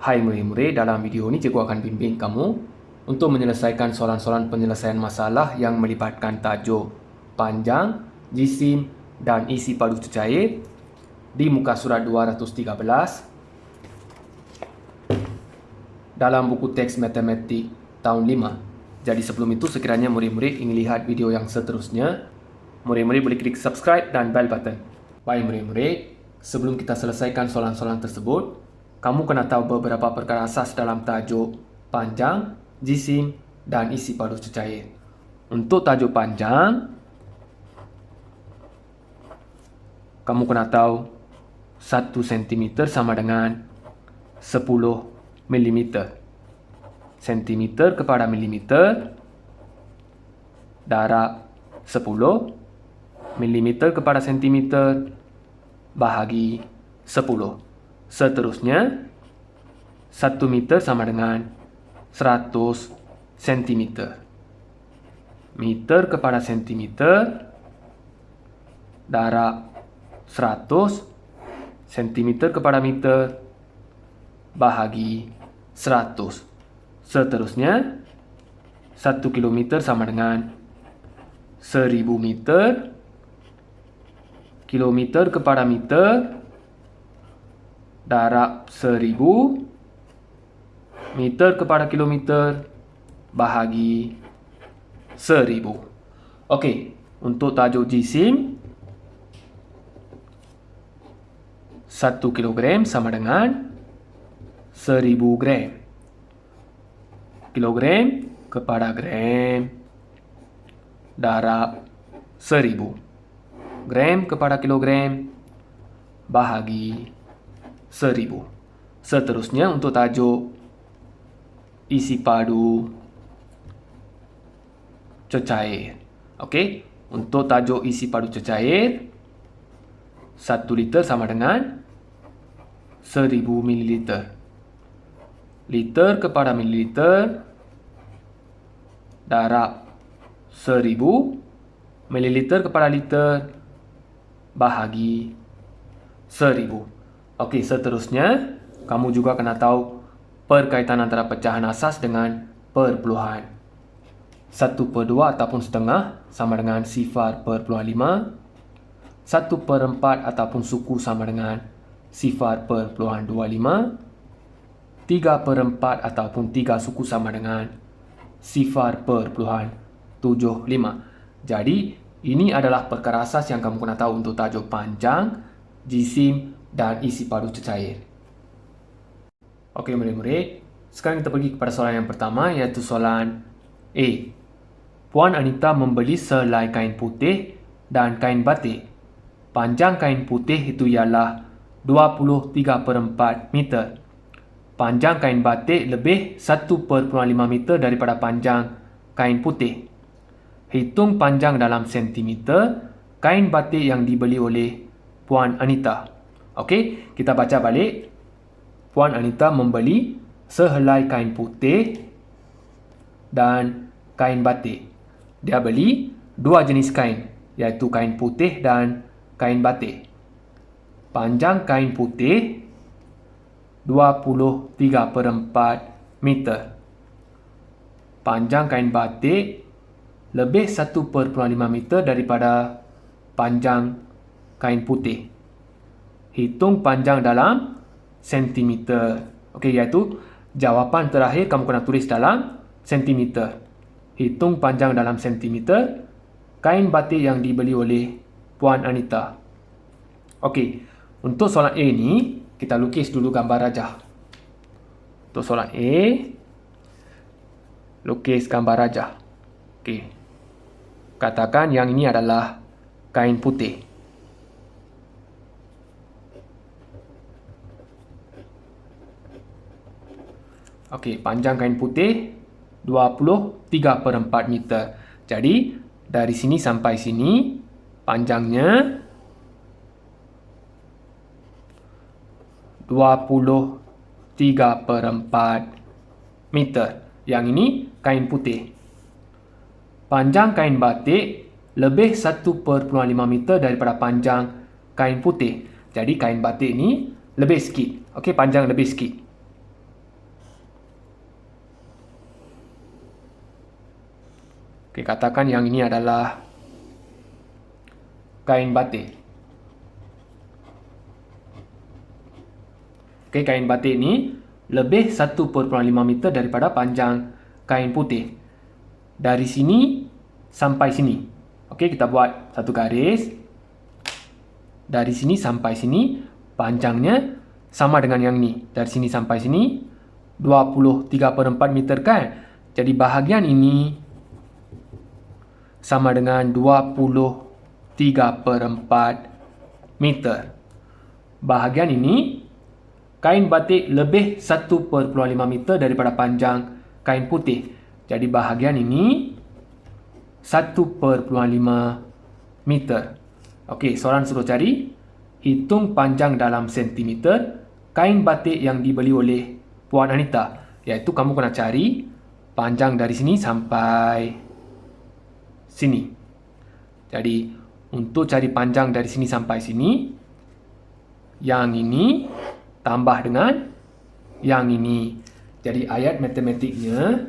Hai murid-murid, dalam video ini cikgu akan bimbing kamu untuk menyelesaikan soalan-soalan penyelesaian masalah yang melibatkan tajuk panjang, jisim dan isi padu cecair di muka surat 213 dalam buku teks matematik tahun 5. Jadi sebelum itu, sekiranya murid-murid ingin lihat video yang seterusnya, murid-murid boleh klik subscribe dan bell button. Baik murid-murid, sebelum kita selesaikan soalan-soalan tersebut, kamu kena tahu beberapa perkara asas dalam tajuk panjang, jisim, dan isi padu cecair. Untuk tajuk panjang, kamu kena tahu 1 cm sama dengan 10 mm. Sentimeter kepada milimeter, darab 10, milimeter kepada sentimeter, bahagi 10. Seterusnya, 1 meter sama dengan 100 cm. Meter kepada sentimeter, darab 100, sentimeter kepada meter, bahagi 100. Seterusnya, 1 km sama dengan 1000 meter, kilometer kepada meter, darab 1000, meter kepada kilometer, bahagi 1000. Okey, untuk tajuk jisim, 1 kilogram sama dengan 1000 gram. Kilogram kepada gram, darab 1000. Gram kepada kilogram, bahagi 1000. Seterusnya, untuk tajuk isi padu cecair. Okey, untuk tajuk isi padu cecair, 1 liter sama dengan 1000 ml. Liter kepada mililiter, darab 1000, mililiter kepada liter, bahagi 1000. Okey, seterusnya, kamu juga kena tahu perkaitan antara pecahan asas dengan perpuluhan. 1/2 ataupun setengah sama dengan 0.5. 1/4 ataupun suku sama dengan 0.25. 3/4 ataupun 3 suku sama dengan 0.75. Jadi, ini adalah perkara asas yang kamu kena tahu untuk tajuk panjang, jisim, dan isi padu cecair. Okey murid-murid, sekarang kita pergi kepada soalan yang pertama, iaitu soalan A. Puan Anita membeli sehelai kain putih dan kain batik. Panjang kain putih itu ialah 23/4 meter. Panjang kain batik lebih 1/5 meter daripada panjang kain putih. Hitung panjang dalam sentimeter kain batik yang dibeli oleh Puan Anita. Okey, kita baca balik. Puan Anita membeli sehelai kain putih dan kain batik. Dia beli 2 jenis kain, iaitu kain putih dan kain batik. Panjang kain putih 23/4 meter. Panjang kain batik lebih 1/5 meter daripada panjang kain putih. Hitung panjang dalam sentimeter. Okey, iaitu jawapan terakhir kamu kena tulis dalam sentimeter. Hitung panjang dalam sentimeter kain batik yang dibeli oleh Puan Anita. Okey, untuk soalan A ni, kita lukis dulu gambar rajah. Untuk soalan A, lukis gambar rajah. Okey. Katakan yang ini adalah kain putih. Okey, panjang kain putih 23/4 meter. Jadi, dari sini sampai sini, panjangnya 23/4 meter. Yang ini kain putih. Panjang kain batik lebih 1/5 meter daripada panjang kain putih. Jadi kain batik ini lebih sikit. Okey, panjang lebih sikit. Okey, katakan yang ini adalah kain batik. Okey, kain batik ni lebih 1.5 meter daripada panjang kain putih. Dari sini sampai sini. Okey, kita buat satu garis. Dari sini sampai sini panjangnya sama dengan yang ni. Dari sini sampai sini 23/4 meter kan? Jadi bahagian ini sama dengan 23/4 meter. Bahagian ini kain batik lebih 1.5 meter daripada panjang kain putih. Jadi bahagian ini 1.5 meter. Okey, soalan suruh cari hitung panjang dalam sentimeter kain batik yang dibeli oleh Puan Anita. Iaitu kamu kena cari panjang dari sini sampai sini. Jadi untuk cari panjang dari sini sampai sini, yang ini tambah dengan yang ini. Jadi ayat matematiknya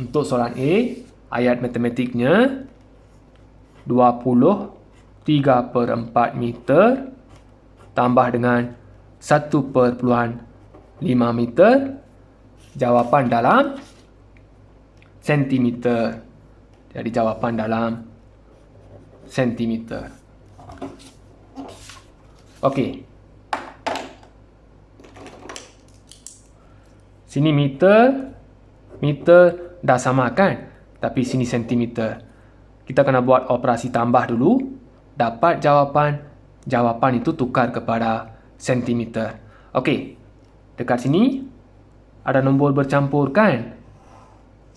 untuk soalan A, ayat matematiknya 23/4 meter tambah dengan 1.5 meter. Jawapan dalam sentimeter. Jadi jawapan dalam sentimeter. Okey. Sini meter, meter dah sama kan? Tapi sini sentimeter. Kita kena buat operasi tambah dulu. Dapat jawapan, jawapan itu tukar kepada sentimeter. Okey. Dekat sini ada nombor bercampur kan?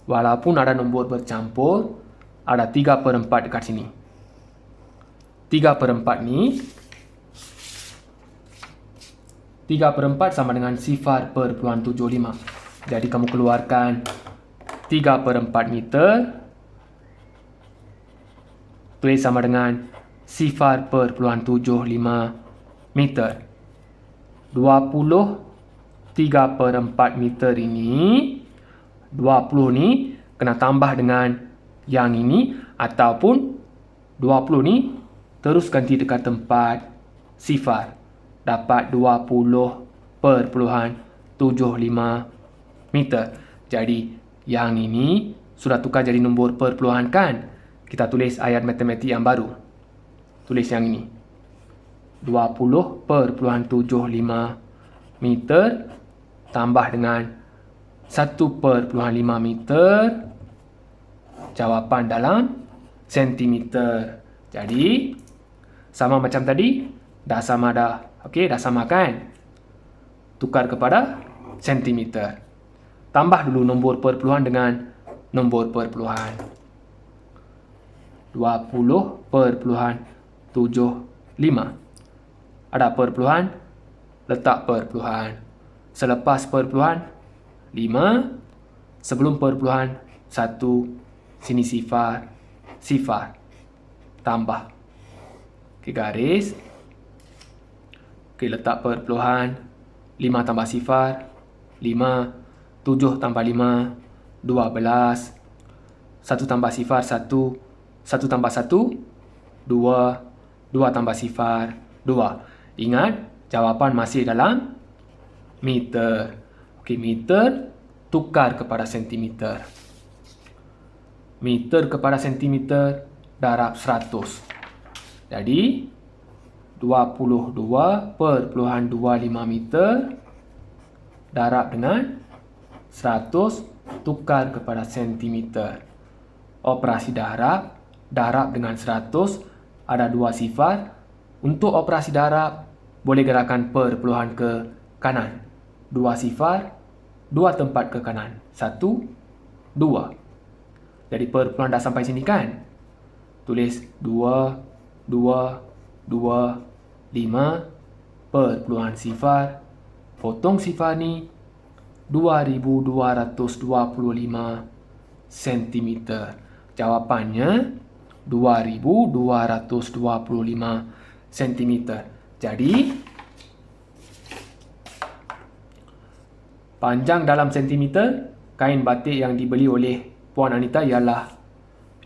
Walaupun ada nombor bercampur, ada 3/4 dekat sini. 3/4 ni 3/4 sama dengan 0.75. Jadi kamu keluarkan 3/4 meter. Tulis sama dengan 0.75 meter. 23/4 meter ini, 20 ni kena tambah dengan yang ini, ataupun 20 ni terus ganti dekat tempat sifar. Dapat 20.75 meter. Jadi yang ini sudah tukar jadi nombor perpuluhan kan? Kita tulis ayat matematik yang baru. Tulis yang ini. 20.75 meter tambah dengan 1.5 meter. Jawapan dalam sentimeter. Jadi sama macam tadi, dah sama dah. Okey, dah sama kan? Tukar kepada sentimeter. Tambah dulu nombor perpuluhan dengan nombor perpuluhan. 20.75. Ada perpuluhan, letak perpuluhan. Selepas perpuluhan, 5. Sebelum perpuluhan, 1. Sini sifar, sifar. Tambah. Okey, garis. Okey, letak perpuluhan. 5 tambah sifar, 5. 7 tambah 5, 12. 1 tambah sifar, 1. 1 tambah 1, 2. 2 tambah sifar, 2. Ingat, jawapan masih dalam meter. Okey, meter tukar kepada sentimeter. Meter kepada sentimeter darab 100. Jadi 22.25 meter darab dengan 100 tukar kepada sentimeter. Operasi darab, darab dengan 100, ada 2 sifar. Untuk operasi darab, boleh gerakan perpuluhan ke kanan. 2 sifar, 2 tempat ke kanan. 1, 2. Jadi perpuluhan dah sampai sini kan? Tulis 2, 2, 2, 5, perpuluhan sifar, potong sifar ni, 2225 cm. Jawapannya 2225 cm. Jadi panjang dalam sentimeter kain batik yang dibeli oleh Puan Anita ialah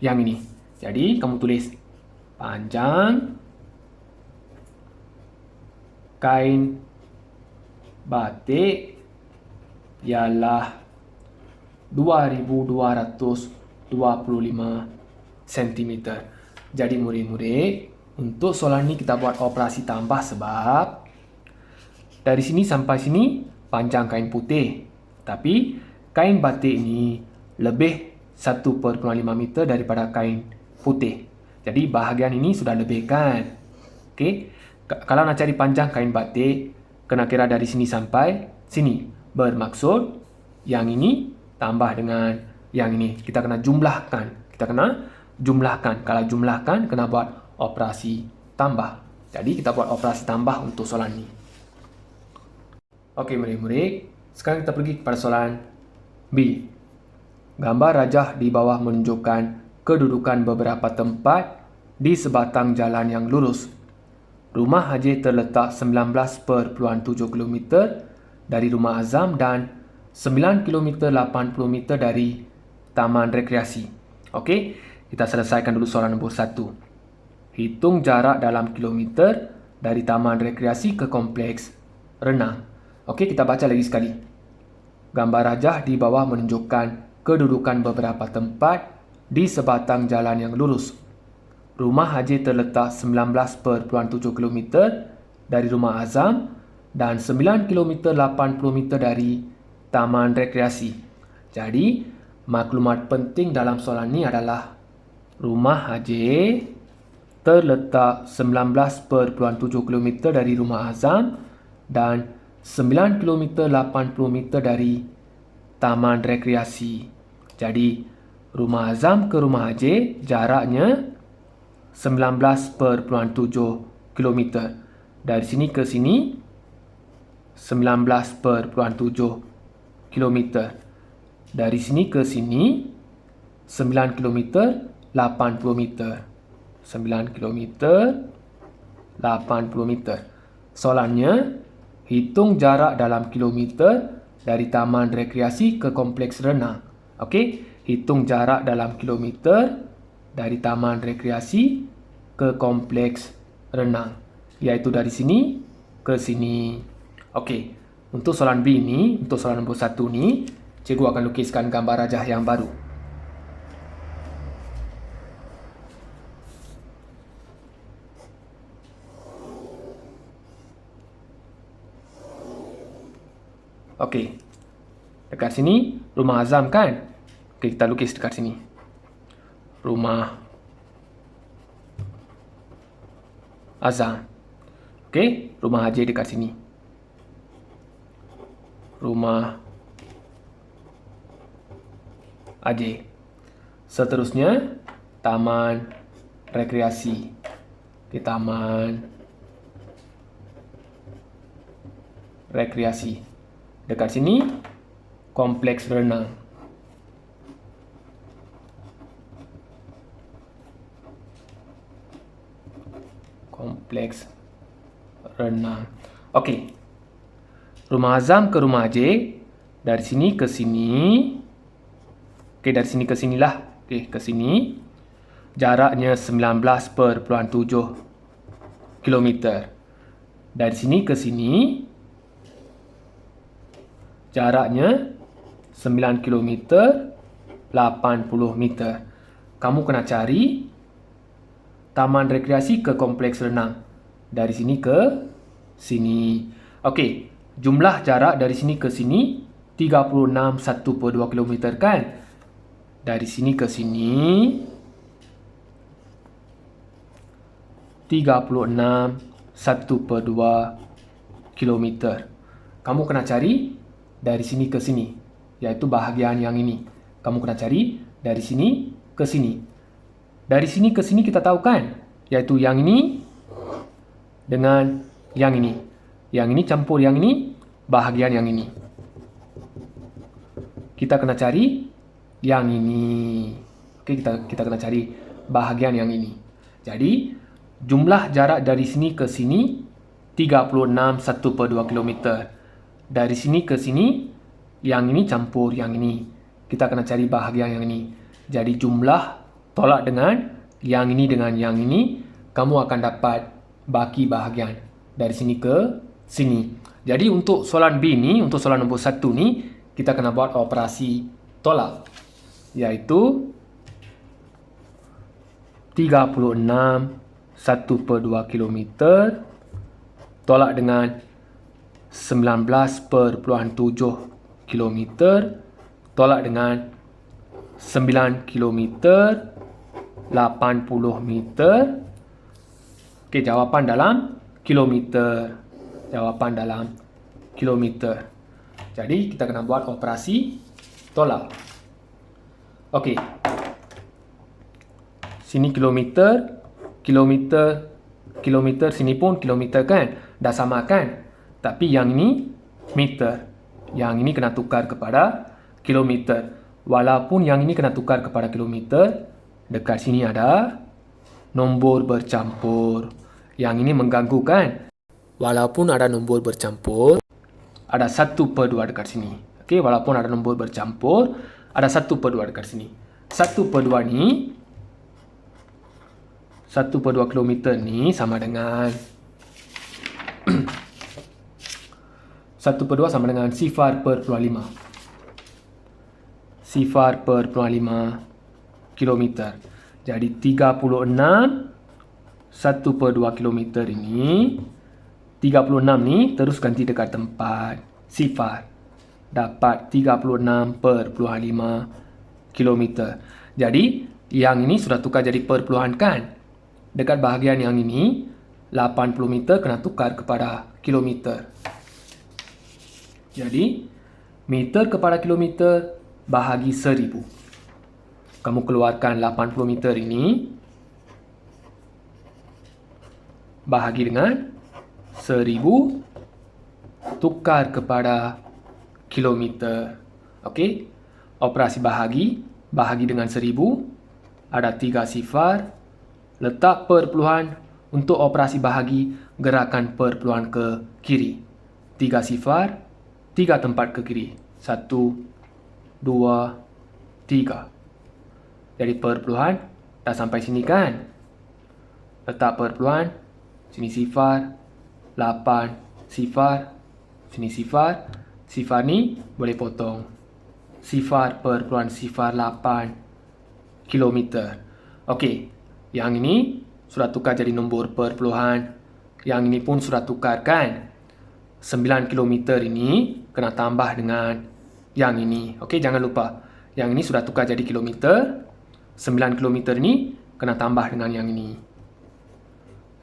yang ini. Jadi, kamu tulis panjang kain batik ialah 2225 cm. Jadi murid-murid, untuk soalan ini kita buat operasi tambah sebab dari sini sampai sini panjang kain putih. Tapi kain batik ini lebih 1,5 meter daripada kain putih. Jadi bahagian ini sudah lebih kan? Okey. Kalau nak cari panjang kain batik, kena kira dari sini sampai sini. Bermaksud yang ini tambah dengan yang ini. Kita kena jumlahkan. Kalau jumlahkan, kena buat operasi tambah. Jadi kita buat operasi tambah untuk soalan ini. Okey murid-murid, sekarang kita pergi kepada soalan B. Gambar rajah di bawah menunjukkan kedudukan beberapa tempat di sebatang jalan yang lurus. Rumah Haji terletak 19,7 km dari Rumah Azam dan 9 km 80 meter dari Taman Rekreasi. Okey, kita selesaikan dulu soalan nombor 1. Hitung jarak dalam kilometer dari Taman Rekreasi ke kompleks renang. Okey, kita baca lagi sekali. Gambar rajah di bawah menunjukkan kedudukan beberapa tempat di sebatang jalan yang lurus. Rumah Haji terletak 19,7 km dari Rumah Azam dan 9 km 80 meter dari Taman Rekreasi. Jadi, maklumat penting dalam soalan ini adalah Rumah Haji terletak 19,7 km dari Rumah Azam dan 9 km 80 meter dari Taman Rekreasi. Jadi, Rumah Azam ke Rumah Haji jaraknya 19,7 km. Dari sini ke sini 19,7 km. Dari sini ke sini 9 km 80 meter. 9 km 80 meter. Soalannya, hitung jarak dalam kilometer dari Taman Rekreasi ke kompleks renang. Okey, hitung jarak dalam kilometer dari Taman Rekreasi ke kompleks renang, iaitu dari sini ke sini. Okey, untuk soalan B ni, untuk soalan nombor 1 ni, cikgu akan lukiskan gambar rajah yang baru. Okey, dekat sini Rumah Azam kan? Okey, kita lukis dekat sini. Rumah Azam. Okey, Rumah Haji dekat sini. Rumah Haji. Seterusnya, Taman Rekreasi. Okey, Taman Rekreasi. Dekat sini, kompleks renang. Kompleks renang. Okey. Rumah Azam ke Rumah Haji. Dari sini ke sini. Okey, dari sini ke sinilah. Okey, ke sini. Jaraknya 19,7 km. Dari sini ke sini. Jaraknya 9 km 80 meter. Kamu kena cari Taman Rekreasi ke kompleks renang. Dari sini ke sini. Okey, jumlah jarak dari sini ke sini 36,1/2 km kan? Dari sini ke sini 36,1/2 km. Kamu kena cari dari sini ke sini, yaitu bahagian yang ini. Kamu kena cari dari sini ke sini. Dari sini ke sini kita tahu kan, yaitu yang ini dengan yang ini. Yang ini campur yang ini, bahagian yang ini. Kita kena cari yang ini. Oke, kita kena cari bahagian yang ini. Jadi, jumlah jarak dari sini ke sini 36,1/2 km. Dari sini ke sini, yang ini campur yang ini. Kita kena cari bahagian yang ini. Jadi jumlah tolak dengan yang ini dengan yang ini, kamu akan dapat baki bahagian dari sini ke sini. Jadi untuk soalan B ni, untuk soalan nombor 1 ni, kita kena buat operasi tolak, iaitu 36 1/2 km tolak dengan 19,7 km tolak dengan 9 km 80 meter. Okey, jawapan dalam kilometer. Jawapan dalam kilometer. Jadi kita kena buat operasi tolak. Okey. Sini kilometer, kilometer, kilometer, sini pun kilometer kan? Dah sama kan? Tapi yang ini meter. Yang ini kena tukar kepada kilometer. Walaupun yang ini kena tukar kepada kilometer, dekat sini ada nombor bercampur. Yang ini mengganggu kan? Walaupun ada nombor bercampur, ada 1/2 dekat sini. Okey, walaupun ada nombor bercampur, ada 1/2 dekat sini. 1/2 ni, 1/2 kilometer ni sama dengan 1/2 sama dengan 0,5. 0,5 kilometer. Jadi 36 1/2 kilometer ini, 36 ni terus ganti dekat tempat sifar. Dapat 36,5 kilometer. Jadi yang ini sudah tukar jadi perpuluhan kan? Dekat bahagian yang ini 80 meter kena tukar kepada kilometer. Jadi meter kepada kilometer bahagi 1000. Kamu keluarkan 80 meter ini bahagi dengan 1000 tukar kepada kilometer. Okey. Operasi bahagi, bahagi dengan 1000, ada 3 sifar, letak perpuluhan. Untuk operasi bahagi, gerakan perpuluhan ke kiri. 3 sifar, 3 tempat ke kiri. 1, 2, 3. Jadi perpuluhan dah sampai sini kan? Letak perpuluhan, sini sifar, 8 sifar, sini sifar. Sifar ni boleh potong. Sifar perpuluhan sifar 8 kilometer. Okey, yang ini sudah tukar jadi nombor perpuluhan. Yang ini pun sudah tukar kan? 9 kilometer ini kena tambah dengan yang ini. Okey, jangan lupa. Yang ini sudah tukar jadi kilometer. 9 kilometer ini kena tambah dengan yang ini.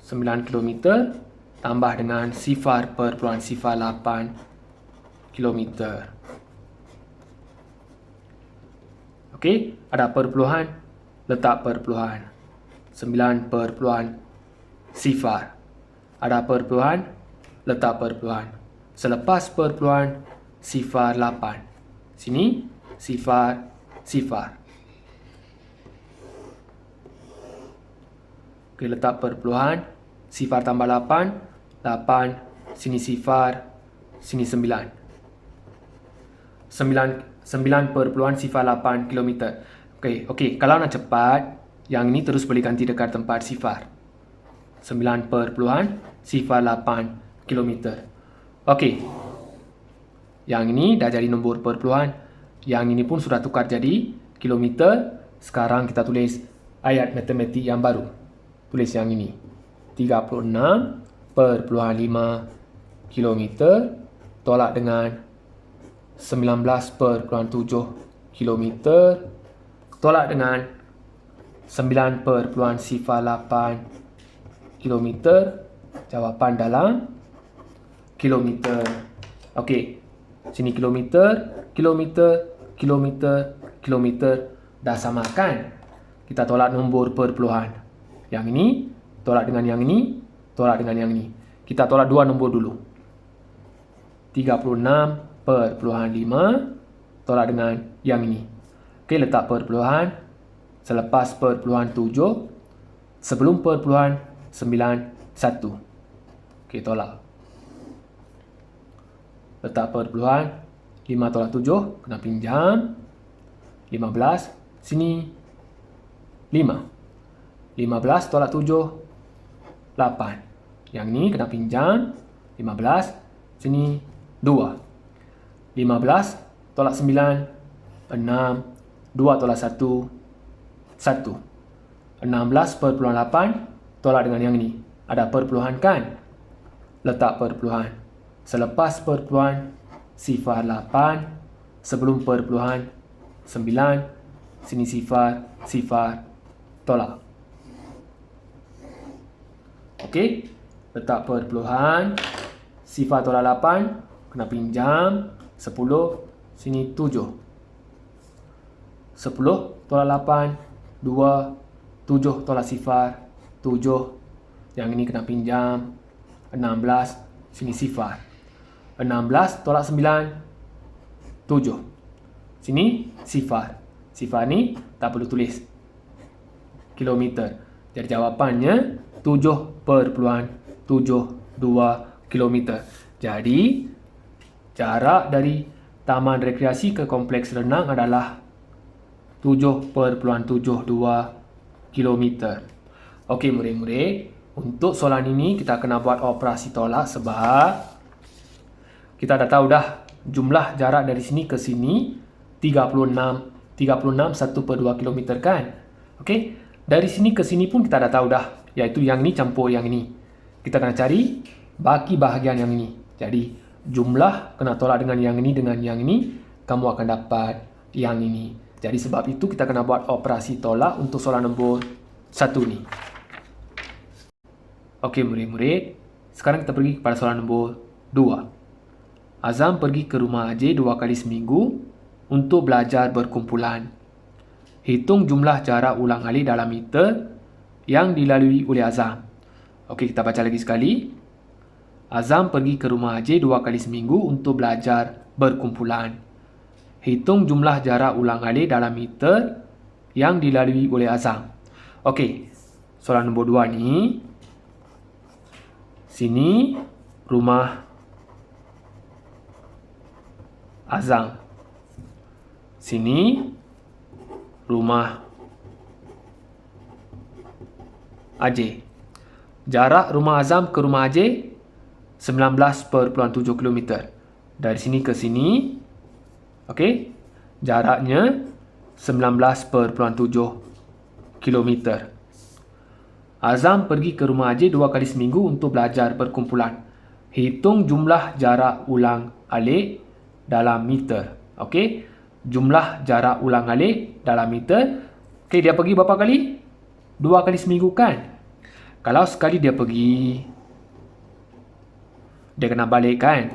9 kilometer tambah dengan sifar perpuluhan sifar 8 kilometer. Okey, ada perpuluhan, letak perpuluhan. 9 perpuluhan sifar. Ada perpuluhan, letak perpuluhan. Selepas perpuluhan sifar 8. Sini sifar, sifar. Okey, letak perpuluhan. Sifar tambah 8. 8. Sini sifar. Sini 9. 9 perpuluhan sifar 8 km. Okey, kalau nak cepat, yang ini terus boleh ganti dekat tempat sifar. 9 perpuluhan sifar 8 km. Okey. Yang ini dah jadi nombor perpuluhan. Yang ini pun sudah tukar jadi kilometer. Sekarang kita tulis ayat matematik yang baru. Tulis yang ini. 36,5 km tolak dengan 19,7 km tolak dengan 9,08 km. Jawapan dalam kilometer. Okey. Sini kilometer, kilometer, kilometer, kilometer. Dah sama kan? Kita tolak nombor perpuluhan. Yang ini tolak dengan yang ini, tolak dengan yang ini. Kita tolak dua nombor dulu. 36,5 tolak dengan yang ini. Okey, letak perpuluhan. Selepas perpuluhan 7, sebelum perpuluhan 91. Okey, tolak. Letak perpuluhan 5 tolak 7, kena pinjam. 15, sini 5. 15 tolak 7, 8. Yang ni kena pinjam. 15, sini 2. 15 tolak 9, 6. 2 tolak 1, 1. 16/8 tolak dengan yang ni. Ada perpuluhan kan? Letak perpuluhan. Selepas perpuluhan, sifar 8. Sebelum perpuluhan, 9. Sini sifar, tolak. Okey. Letak perpuluhan. Sifar tolak 8. Kena pinjam. 10. Sini 7. 10 tolak 8. 2. 7 tolak sifar. 7. Yang ini kena pinjam. 16. Sini sifar. 16 tolak 9. 7. Sini sifar. Sifar ni tak perlu tulis. Kilometer. Jadi jawapannya 7.72 kilometer. Jadi jarak dari Taman Rekreasi ke Kompleks Renang adalah 7.72 kilometer. Okey murid-murid, untuk soalan ini kita kena buat operasi tolak sebab kita dah tahu dah jumlah jarak dari sini ke sini 36 1/2 kilometer kan. Okey, dari sini ke sini pun kita dah tahu dah, iaitu yang ni campur yang ini. Kita kena cari baki bahagian yang ini. Jadi jumlah kena tolak dengan yang ini, kamu akan dapat yang ini. Jadi sebab itu kita kena buat operasi tolak untuk soalan nombor 1 ni. Okey murid-murid, sekarang kita pergi kepada soalan nombor 2. Azam pergi ke rumah Ajay 2 kali seminggu untuk belajar berkumpulan. Hitung jumlah jarak ulang-alik dalam meter yang dilalui oleh Azam. Okey, kita baca lagi sekali. Azam pergi ke rumah Ajay 2 kali seminggu untuk belajar berkumpulan. Hitung jumlah jarak ulang-alik dalam meter yang dilalui oleh Azam. Okey, soalan nombor 2 ni. Sini rumah Azam. Sini rumah Ajay. Jarak rumah Azam ke rumah Ajay 19.7 km. Dari sini ke sini, okey, jaraknya 19.7 km. Azam pergi ke rumah Ajay 2 kali seminggu untuk belajar berkumpulan. Hitung jumlah jarak ulang alik dalam meter. Okey, jumlah jarak ulang alik dalam meter. Okey, dia pergi berapa kali? 2 kali seminggu kan? Kalau sekali dia pergi, dia kena balik kan?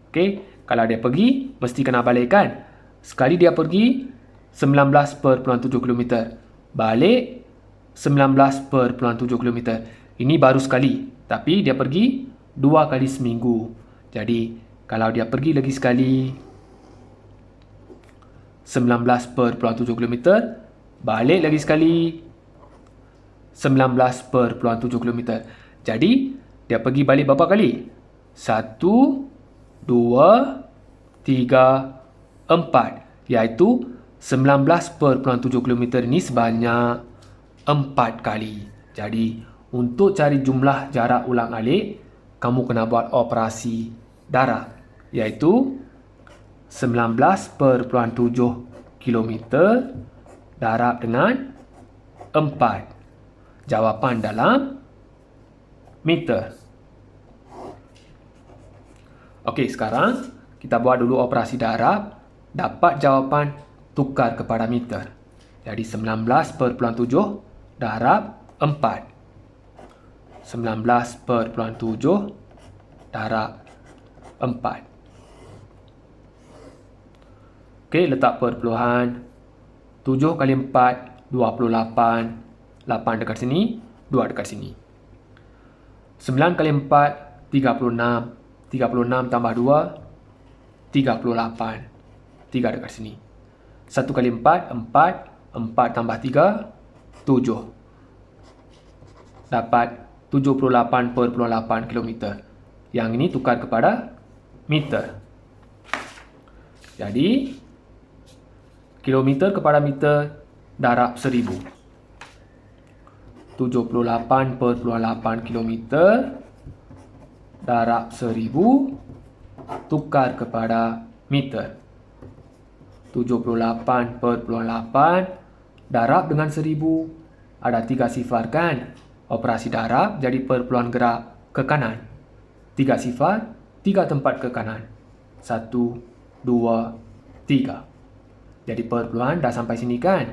Okey, kalau dia pergi, mesti kena balik kan? Sekali dia pergi 19.7 km. Balik 19.7 km. Ini baru sekali. Tapi dia pergi 2 kali seminggu. Jadi, kalau dia pergi lagi sekali 19.7 km. Balik lagi sekali 19.7 km. Jadi, dia pergi balik berapa kali? 1, 2, 3, 4. Iaitu 19.7 km ini sebanyak 4 kali. Jadi, untuk cari jumlah jarak ulang alik, kamu kena buat operasi darab. Iaitu 19.7 km darab dengan 4. Jawapan dalam meter. Okey, sekarang kita buat dulu operasi darab. Dapat jawapan, tukar kepada meter. Jadi 19.7 darab 4. 19.7 darab 4. Okey, letak perpuluhan. 7 kali 4, 28. 8 dekat sini, 2 dekat sini. 9 kali 4, 36. 36 tambah 2, 38. 3 dekat sini. 1 kali 4, 4. 4 tambah 3, 7. Dapat 78.8 km. Yang ini tukar kepada meter. Jadi, kilometer kepada meter darab 1000. 78,8 km darab 1000 tukar kepada meter. 78,8 darab dengan 1000 ada 3 sifar kan? Operasi darab jadi perpuluhan gerak ke kanan. 3 sifar, 3 tempat ke kanan. 1, 2, 3. Jadi perpuluhan dah sampai sini kan?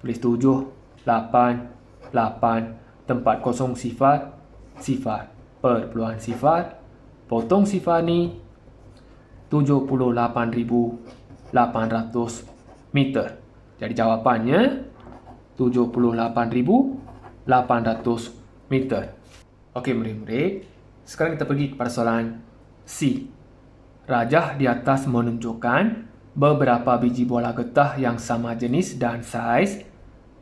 Tulis 7, 8, 8, tempat kosong sifar, sifar. Perpuluhan sifar, potong sifar ni 78,800 meter. Jadi jawapannya 78,800 meter. Okey murid-murid, sekarang kita pergi kepada soalan C. Rajah di atas menunjukkan beberapa biji bola getah yang sama jenis dan saiz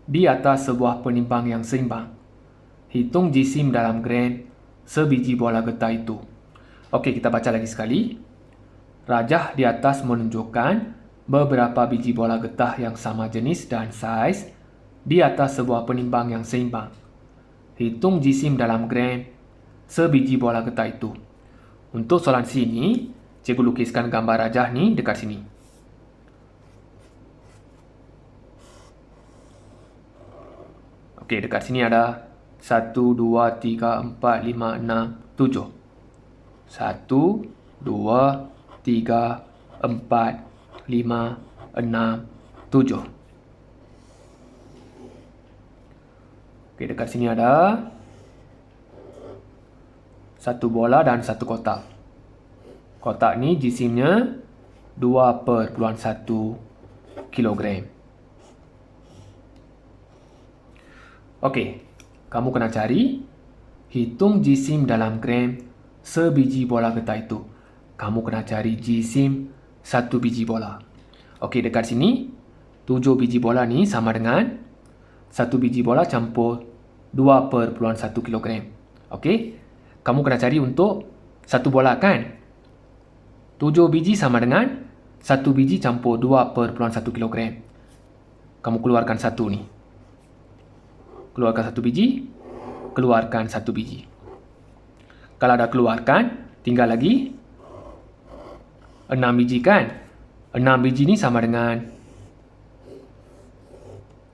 di atas sebuah penimbang yang seimbang. Hitung jisim dalam gram sebiji bola getah itu. Okey, kita baca lagi sekali. Rajah di atas menunjukkan beberapa biji bola getah yang sama jenis dan saiz di atas sebuah penimbang yang seimbang. Hitung jisim dalam gram sebiji bola getah itu. Untuk soalan sini, cikgu lukiskan gambar rajah ni dekat sini. Okey, dekat sini ada 1, 2, 3, 4, 5, 6, 7. 1, 2, 3, 4, 5, 6, 7. Okey, dekat sini ada satu bola dan satu kotak. Kotak ni jisimnya 2,1 kilogram. Okey, kamu kena cari hitung jisim dalam gram sebiji bola getah itu. Kamu kena cari jisim satu biji bola. Okey, dekat sini 7 biji bola ni sama dengan satu biji bola campur 2,1 kilogram. Okey, kamu kena cari untuk satu bola kan? 7 biji sama dengan satu biji campur 2,1 kilogram. Kamu keluarkan satu ni. Keluarkan satu biji, keluarkan satu biji. Kalau dah keluarkan, tinggal lagi 6 biji kan? 6 biji ni sama dengan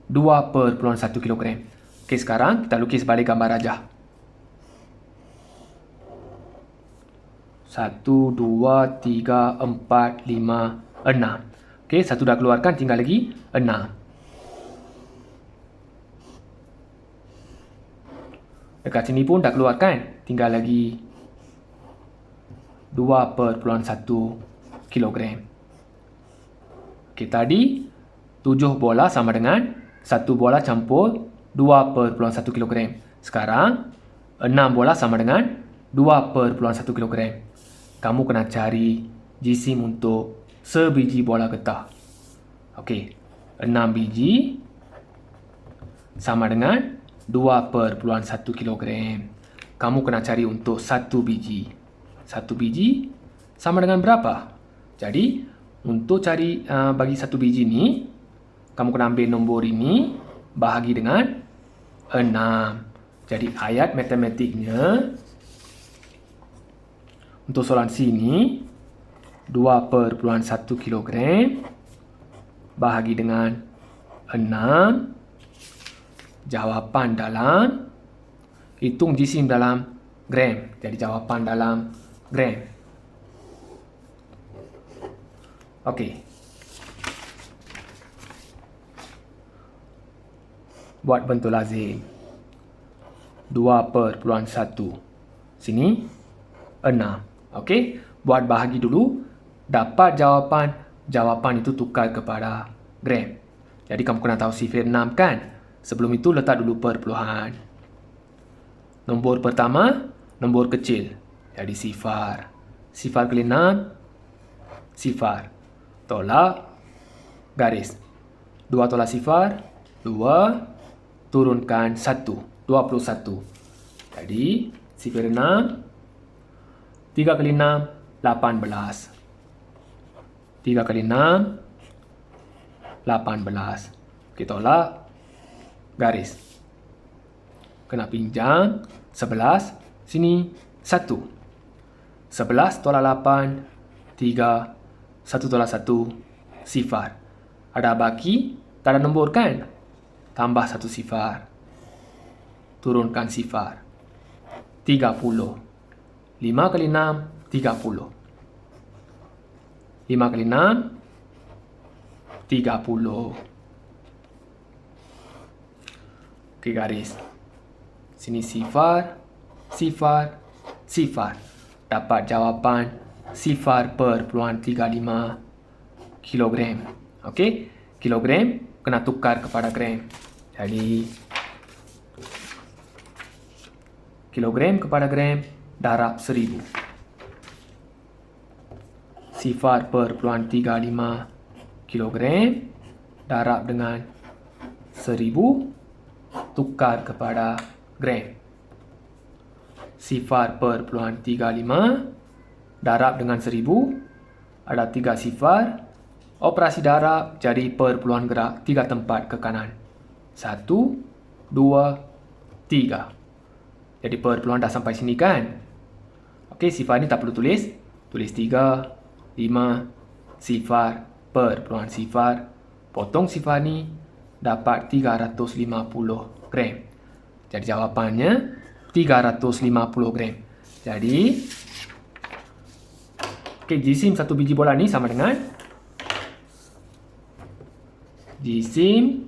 2,1 kilogram. Okey, sekarang kita lukis balik gambar rajah. 1, 2, 3, 4, 5, 6. Okey, satu dah keluarkan, tinggal lagi 6. Dekat sini pun dah keluarkan, tinggal lagi 2,1 kilogram. Okey, tadi 7 bola sama dengan 1 bola campur 2,1 kilogram. Sekarang 6 bola sama dengan 2,1 kilogram. Kamu kena cari jisim untuk sebiji bola getah. Okey, 6 biji sama dengan 2,1 kilogram. Kamu kena cari untuk satu biji. Satu biji sama dengan berapa? Jadi, untuk cari bagi satu biji ni, kamu kena ambil nombor ini bahagi dengan 6. Jadi, ayat matematiknya untuk soalan sini 2,1 kilogram bahagi dengan 6. Jawapan dalam hitung jisim dalam gram. Jadi jawapan dalam gram. Okey. Buat bentuk lazim. 2/1. Sini 6. Okey. Buat bahagi dulu. Dapat jawapan. Jawapan itu tukar kepada gram. Jadi kamu kena tahu sifar 6 kan? Sebelum itu letak dulu perpuluhan. Nombor pertama, nombor kecil. Jadi sifar. Sifar kali 6, sifar. Tolak, garis. 2 tolak sifar, 2, turunkan 1, 21. Jadi, sifar 6, 3 kali 6, 18. 3 kali 6, 18. Kita tolak, garis. kena pinjam 11, sini 1. 11 tolak 8, 3, 1 tolak 1, sifar. Ada baki, tak ada nombor kan? Tambah 1 sifar. Turunkan sifar. 30. 5 kali 6, 30. 5 kali 6, 30. Oke, garis. Sini sifar, sifar, sifar. Dapat jawapan sifar per peluang 35 kilogram. Okey, kilogram kena tukar kepada gram. Jadi kilogram kepada gram darab 1000. Sifar per peluang 35 kilogram darab dengan 1000 tukar kepada gram. Sifar per peluang 35 darab dengan 1000, ada 3 sifar. Operasi darab jadi per peluang gerak 3 tempat ke kanan. 1, 2, 3. Jadi per peluang dah sampai sini kan? Okey, sifar ni tak perlu tulis. Tulis 3, 5, sifar per peluang sifar. Potong sifar ni dapat 350 gram. Jadi jawapannya 350 gram. Jadi okey, jisim satu biji bola ni sama dengan jisim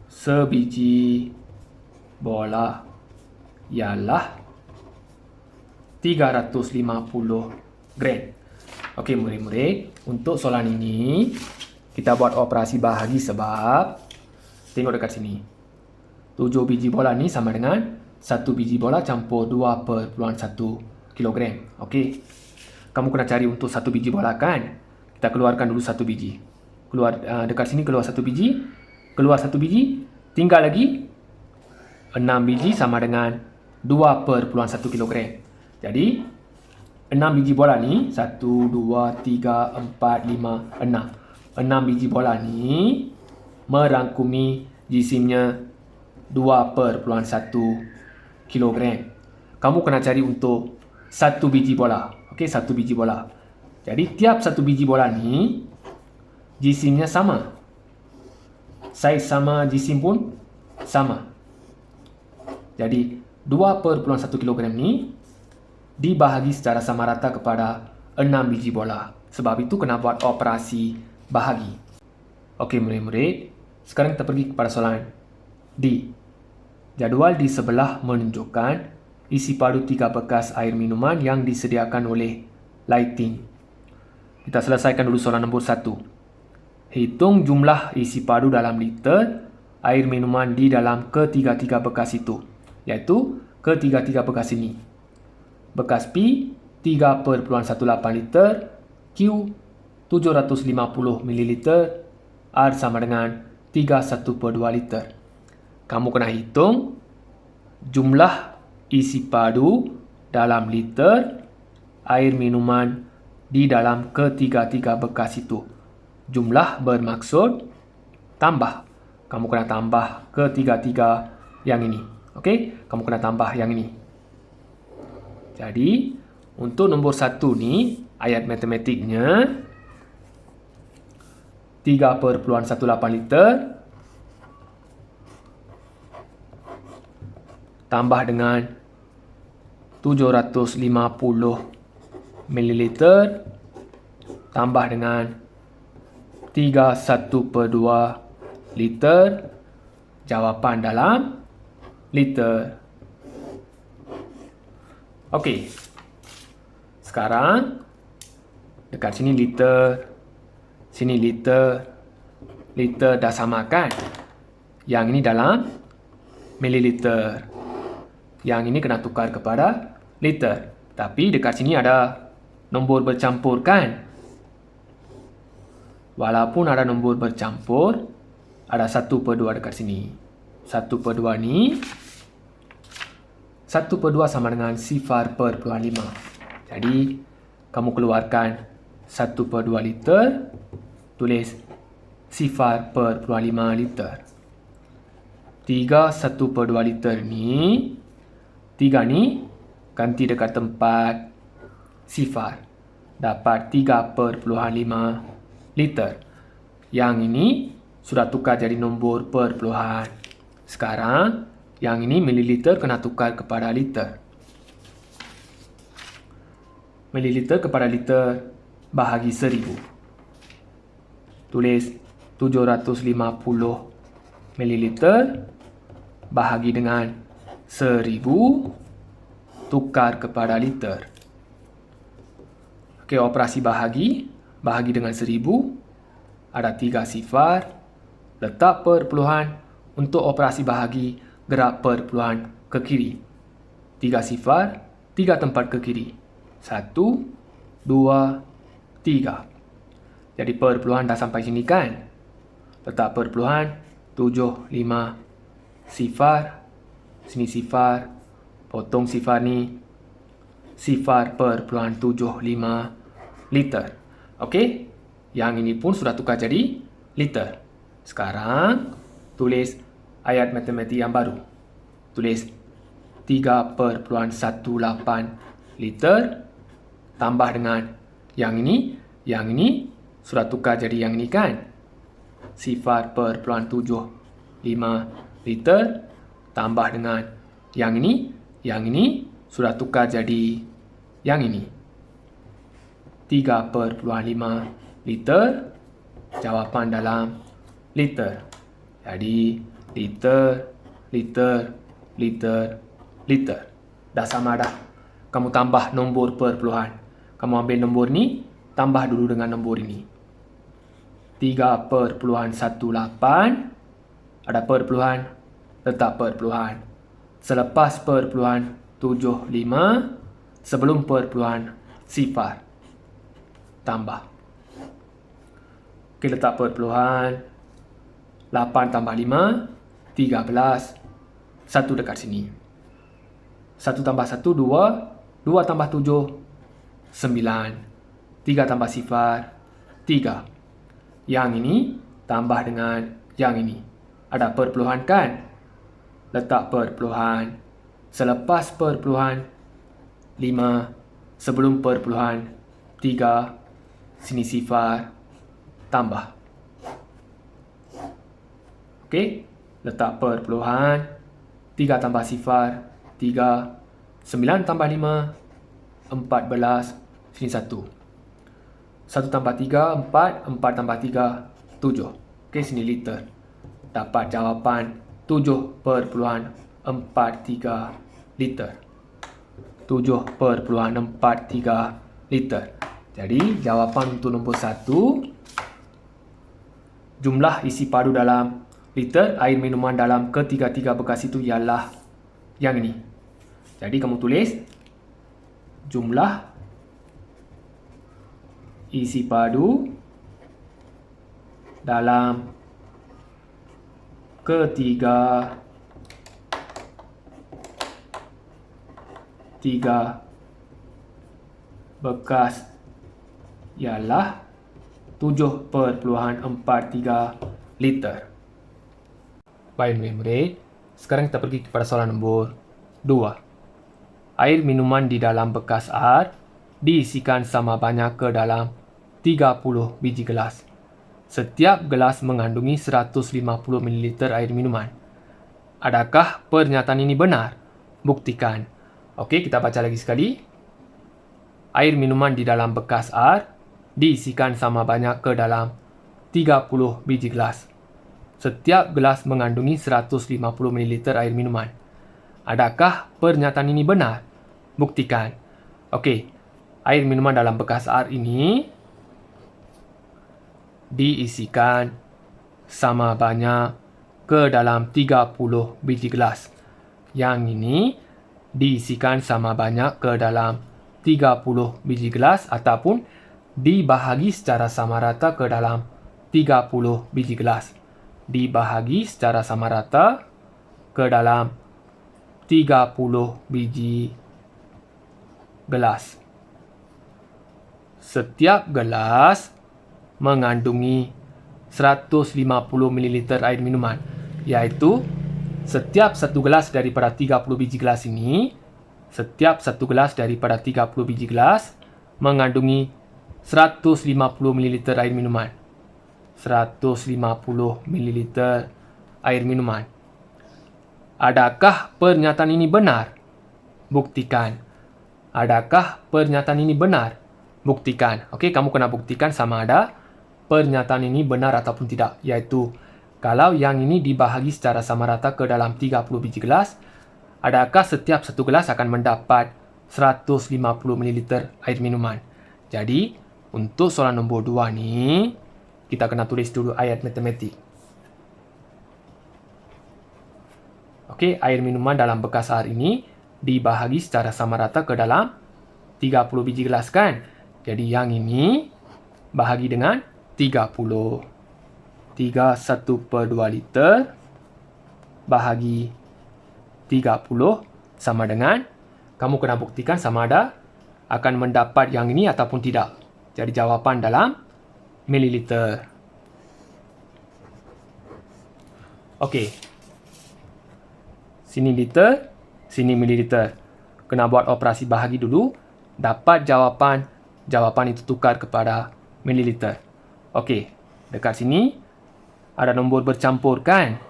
sebiji bola ialah 350 gram. Okey murid-murid, untuk soalan ini kita buat operasi bahagi sebab tengok dekat sini. 7 biji bola ni sama dengan 1 biji bola campur 2/1 kilogram. Okey. Kamu kena cari untuk 1 biji bola kan? Kita keluarkan dulu 1 biji. Keluar dekat sini keluar 1 biji, keluar 1 biji, tinggal lagi 6 biji sama dengan 2/1 kilogram. Jadi 6 biji bola ni 1, 2, 3, 4, 5, 6. 6 biji bola ni merangkumi jisimnya 2/1 kilogram. Kamu kena cari untuk 1 biji bola. Okey, 1 biji bola. Jadi tiap 1 biji bola ni jisimnya sama. Saiz sama, jisim pun sama. Jadi 2/1 kilogram ni dibahagi secara sama rata kepada 6 biji bola. Sebab itu kena buat operasi bahagi. Okey murid-murid, sekarang kita pergi kepada soalan D. Jadual di sebelah menunjukkan isi padu 3 bekas air minuman yang disediakan oleh lighting. Kita selesaikan dulu soalan nombor 1. Hitung jumlah isi padu dalam liter air minuman di dalam ketiga-tiga bekas itu, iaitu ketiga-tiga bekas ini. Bekas P 3/18 liter, Q 750 ml, R sama dengan 31/2 liter. Kamu kena hitung jumlah isi padu dalam liter air minuman di dalam ketiga-tiga bekas itu. Jumlah bermaksud tambah. Kamu kena tambah ketiga-tiga yang ini. Okey, kamu kena tambah yang ini. Jadi, untuk nombor 1 ni, ayat matematiknya 3/18 liter tambah dengan 750 ml tambah dengan 31/2 liter. Jawapan dalam liter. Okey. Sekarang dekat sini liter, sini liter. Liter dah sama kan? Yang ini dalam mililiter. Yang ini kena tukar kepada liter. Tapi dekat sini ada nombor bercampur kan? Walaupun ada nombor bercampur, ada 1/2 dekat sini. 1/2 ni 1/2 sama dengan 0/5. Jadi kamu keluarkan 1/2 liter, tulis 0/5 liter. 3 1/2 liter ni, 3 ni ganti dekat tempat sifar. Dapat 3/5 liter. Yang ini sudah tukar jadi nombor perpuluhan. Sekarang, yang ini mililiter kena tukar kepada liter. Mililiter kepada liter bahagi 1000. Tulis 750 mililiter bahagi dengan 1000 tukar kepada liter. Okey, operasi bahagi dengan 1000. Ada 3 sifar, letak perpuluhan. Untuk operasi bahagi, gerak perpuluhan ke kiri. 3 sifar, 3 tempat ke kiri. 1, 2, 3. Jadi perpuluhan dah sampai sini kan? Letak perpuluhan, 7, 5, sifar. Sini sifar, potong sifar ni. Sifar perpuluhan 7, 5 liter. Okey? Yang ini pun sudah tukar jadi liter. Sekarang, tulis ayat matematik yang baru. Tulis 3/18 liter tambah dengan yang ini. Yang ini sudah tukar jadi yang ini kan? Sifar perpuluhan 7,5 liter tambah dengan yang ini. Yang ini sudah tukar jadi yang ini. 3/5 liter, jawapan dalam liter. Jadi, liter, liter, liter, liter. Dah sama dah. Kamu tambah nombor perpuluhan. Kamu ambil nombor ni, tambah dulu dengan nombor ini. 3/18. Ada perpuluhan, letak perpuluhan. Selepas perpuluhan 75, sebelum perpuluhan sifar. Tambah. Okey, letak perpuluhan. 8 tambah 5, 13. 1 dekat sini. 1 tambah 1, 2. 2 tambah 7, 9. 3 tambah sifar, 3. Yang ini tambah dengan yang ini. Ada perpuluhan kan? Letak perpuluhan. Selepas perpuluhan 5, sebelum perpuluhan 3. Sini sifar. Tambah. Okey, letak perpuluhan. 3 tambah sifar, 3. 9 tambah 5, 14. Sini 1. 1 tambah 3, 4. 4 tambah 3, 7. Okey, sini liter. Dapat jawapan 7/43 liter. 7/43 liter. Jadi, jawapan untuk nombor 1, jumlah isi padu dalam liter air minuman dalam ketiga-tiga bekas itu ialah yang ini. Jadi, kamu tulis jumlah isi padu dalam ketiga bekas ialah 7/43 liter. Baik murid-murid, sekarang kita pergi kepada soalan nombor 2. Air minuman di dalam bekas R diisikan sama banyak ke dalam 30 biji gelas. Setiap gelas mengandungi 150 ml air minuman. Adakah pernyataan ini benar? Buktikan. Okey, kita baca lagi sekali. Air minuman di dalam bekas R diisikan sama banyak ke dalam 30 biji gelas. Setiap gelas mengandungi 150 ml air minuman. Adakah pernyataan ini benar? Buktikan. Okey, air minuman dalam bekas R ini diisikan sama banyak ke dalam 30 biji gelas. Yang ini diisikan sama banyak ke dalam 30 biji gelas ataupun dibahagi secara sama rata ke dalam 30 biji gelas. Dibahagi secara sama rata ke dalam 30 biji gelas. Setiap gelas mengandungi 150 ml air minuman, iaitu Setiap satu gelas daripada 30 biji gelas ini, setiap satu gelas daripada 30 biji gelas mengandungi 150 ml air minuman. 150 ml air minuman. Adakah pernyataan ini benar? Buktikan. Adakah pernyataan ini benar? Buktikan. Okey, kamu kena buktikan sama ada pernyataan ini benar ataupun tidak. Iaitu, kalau yang ini dibahagi secara sama rata ke dalam 30 biji gelas, adakah setiap satu gelas akan mendapat 150 ml air minuman? Jadi, untuk soalan nombor 2 ni, kita kena tulis dulu ayat matematik. Okey, air minuman dalam bekas air ini dibahagi secara sama rata ke dalam 30 biji gelas kan? Jadi yang ini bahagi dengan 30. 31/2 liter bahagi 30 sama dengan, kamu kena buktikan sama ada akan mendapat yang ini ataupun tidak. Jadi jawapan dalam mililiter. Okey. Sini liter, sini mililiter. Kena buat operasi bahagi dulu. Dapat jawapan, jawapan itu tukar kepada mililiter. Okey, dekat sini ada nombor bercampur kan?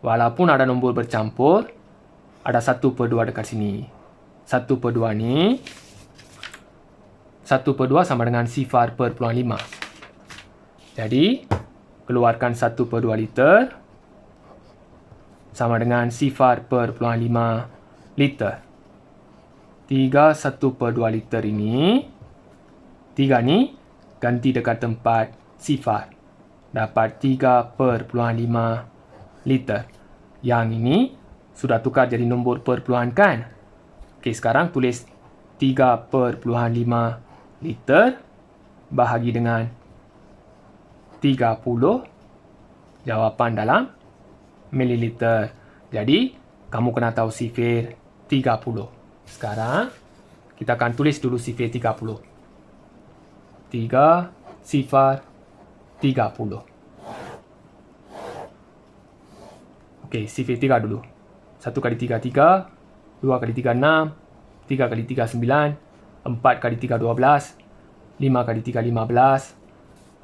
Walaupun ada nombor bercampur, ada 1/2 dekat sini. 1/2 ni, 1/2 sama dengan 0,5. Jadi, keluarkan 1/2 liter sama dengan 0,5 liter. 1/2 liter ini, 3 ni ganti dekat tempat 0. Dapat 3/5 liter. Yang ini sudah tukar jadi nombor perpuluhan kan? Okey, sekarang tulis 3/5 liter bahagi dengan 30. Jawapan dalam mililiter. Jadi, kamu kena tahu sifir 30. Sekarang, kita akan tulis dulu sifir 30. 3, 30. Okey, sifir 3 dulu. 1 kali 3, 3. 2 kali 3, 6. 3 kali 3, 9. 4 kali 3, 12. 5 kali 3, 15.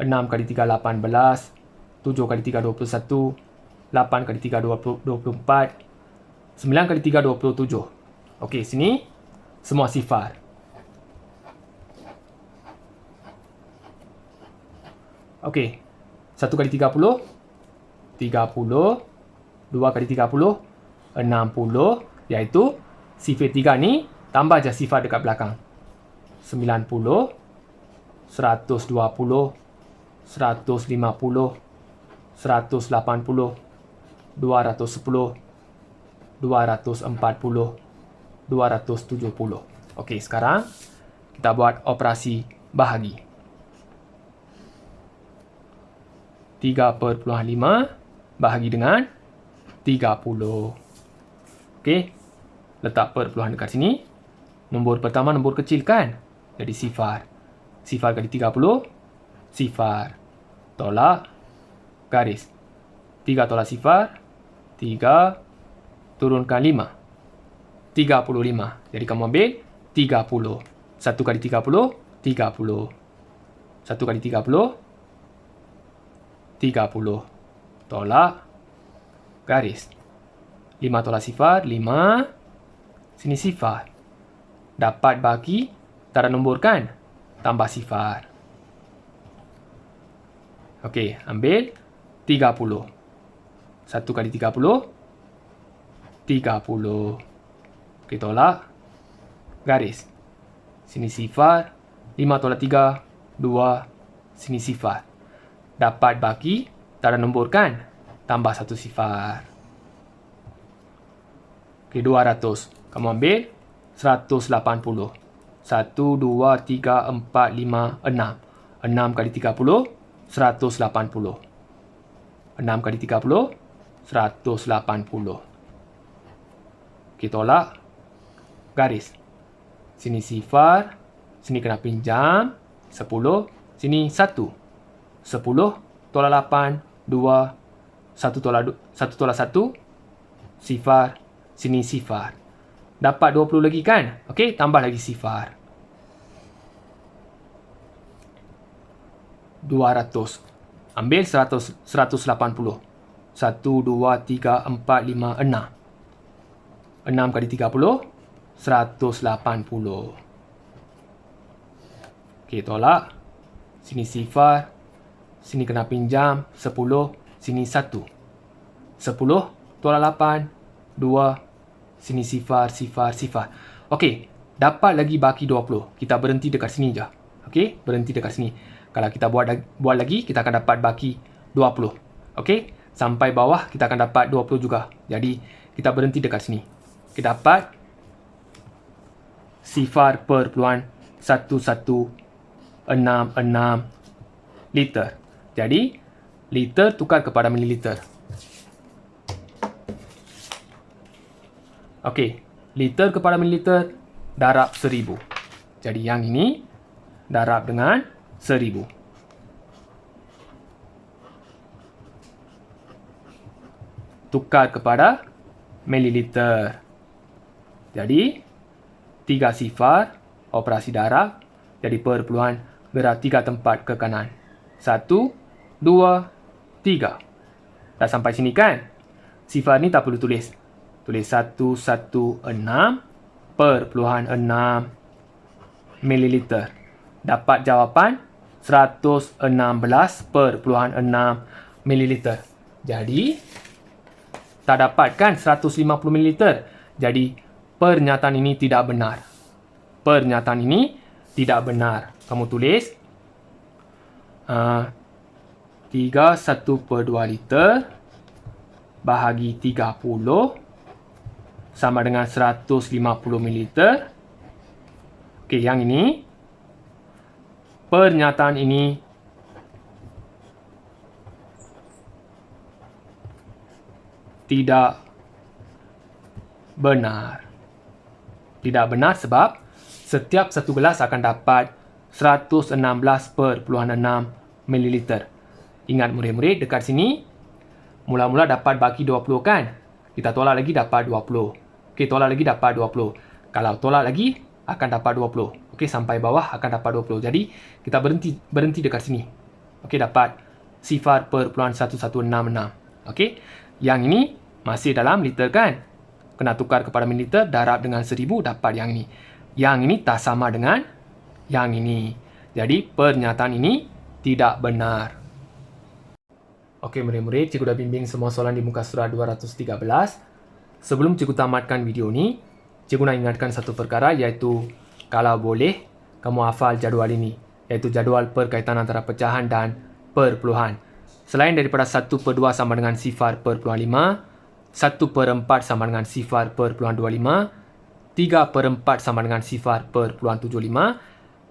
6 kali 3, 18. 7 kali 3, 21. 8 kali 3, 24. 9 kali 3, 27. Okey, sini semua sifar. Okey, 1 kali 30, 30. 2 kali 30, 60. Iaitu sifir 3 ni tambah je sifar dekat belakang. 90, 120, 150, 180, 210, 240, 270. Okey, sekarang kita buat operasi bahagi. 3/5 bahagi dengan 30. Okey, letak perpuluhan dekat sini. Nombor pertama nombor kecil kan? Jadi sifar. Sifar kali 30, sifar. Tolak, garis. 3 tolak sifar, 3, turunkan 5. 35. Jadi kamu ambil 30. 1 kali 30, 30. 1 kali 30, 30. Tolak, garis. 5 tolak sifar, 5. Sini sifar. Dapat bagi, tak ada nombor kan? Tambah sifar. Okey, ambil 30. 1 kali 30, 30. Okey, tolak, garis. Sini sifar. 5 tolak 3, 2. Sini sifar. Dapat bagi, tak ada nombor kan? Tambah 1 sifar. Okey, 200. Kamu ambil 180. 1, 2, 3, 4, 5, 6. 6 kali 30, 180. 6 kali 30, 180. Okey, tolak, garis. Sini sifar. Sini kena pinjam. 10. Sini 1. 10 tolak 8, 2. 1 tolak 1, sifar, sini sifar. Dapat 20 lagi kan? Okey, tambah lagi sifar. 200. Ambil 100, 180. 1, 2, 3, 4, 5, 6. 6 kali 30, 180. Okey, tolak. Sini sifar. Sini kena pinjam. 10. Sini 1. 10 tolak 8. 2. Sini sifar, sifar, sifar. Okey, dapat lagi baki 20. Kita berhenti dekat sini je. Okey, berhenti dekat sini. Kalau kita buat lagi, kita akan dapat baki 20. Okey, sampai bawah kita akan dapat 20 juga. Jadi, kita berhenti dekat sini. Kita dapat sifar perpuluhan 1166 liter. Jadi, liter tukar kepada mililiter. Okey, liter kepada mililiter darab 1000. Jadi yang ini darab dengan 1000. Tukar kepada mililiter. Jadi 3 sifar operasi darab. Jadi perpuluhan gerak 3 tempat ke kanan. 1, 2, 3. Dah sampai sini kan? Sifar ni tak perlu tulis. Tulis 116.6 mililiter. Dapat jawapan 116.6 mililiter. Jadi, tak dapat kan 150 mililiter. Jadi, pernyataan ini tidak benar. Pernyataan ini tidak benar. Kamu tulis 31/2 liter bahagi 30 sama dengan 150 ml. Okey, yang ini. Pernyataan ini tidak benar. Tidak benar sebab setiap satu gelas akan dapat 116.6 ml. Ingat murid-murid, dekat sini mula-mula dapat baki 20 kan? Kita tolak lagi dapat 20. Okey, tolak lagi dapat 20. Kalau tolak lagi, akan dapat 20. Okey, sampai bawah akan dapat 20. Jadi, kita berhenti dekat sini. Okey, dapat sifar perpuluhan 1166. Okey, yang ini masih dalam liter kan? Kena tukar kepada mililiter, darab dengan 1000, dapat yang ini. Yang ini tak sama dengan yang ini. Jadi, pernyataan ini tidak benar. Okey, murid-murid, cikgu dah bimbing semua soalan di muka surat 213. Sebelum cikgu tamatkan video ni, cikgu nak ingatkan satu perkara, iaitu kalau boleh, kamu hafal jadual ini, iaitu jadual perkaitan antara pecahan dan perpuluhan. Selain daripada 1/2 sama dengan sifar perpuluhan 5, 1/4 sama dengan sifar perpuluhan 25, 3/4 sama dengan sifar perpuluhan 75,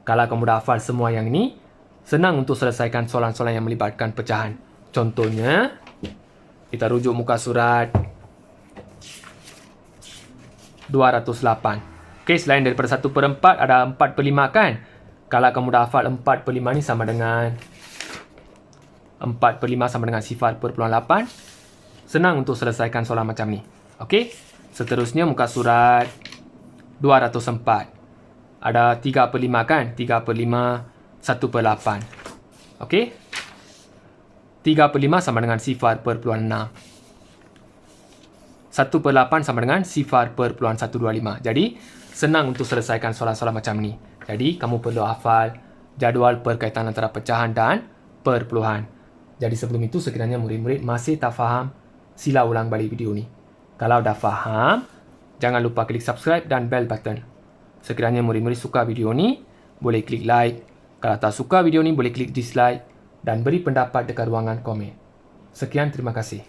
kalau kamu dah hafal semua yang ini, senang untuk selesaikan soalan-soalan yang melibatkan pecahan. Contohnya, kita rujuk muka surat 208. Okey, selain daripada 1/4 ada 4/5 kan? Kalau kamu dah hafal 4/5 ni sama dengan 4/5 sama dengan sifar perpuluhan 8, senang untuk selesaikan soalan macam ni. Okey, seterusnya muka surat 204. Ada 3/5 kan? 3/5 1/8. Okey, 3/5 sama dengan sifar perpuluhan 6. 1/8 sama dengan sifar perpuluhan 125. Jadi, senang untuk selesaikan soalan-soalan macam ni. Jadi, kamu perlu hafal jadual perkaitan antara pecahan dan perpuluhan. Jadi, sebelum itu, sekiranya murid-murid masih tak faham, sila ulang balik video ni. Kalau dah faham, jangan lupa klik subscribe dan bell button. Sekiranya murid-murid suka video ni, boleh klik like. Kalau tak suka video ni, boleh klik dislike dan beri pendapat dekat ruangan komen. Sekian, terima kasih.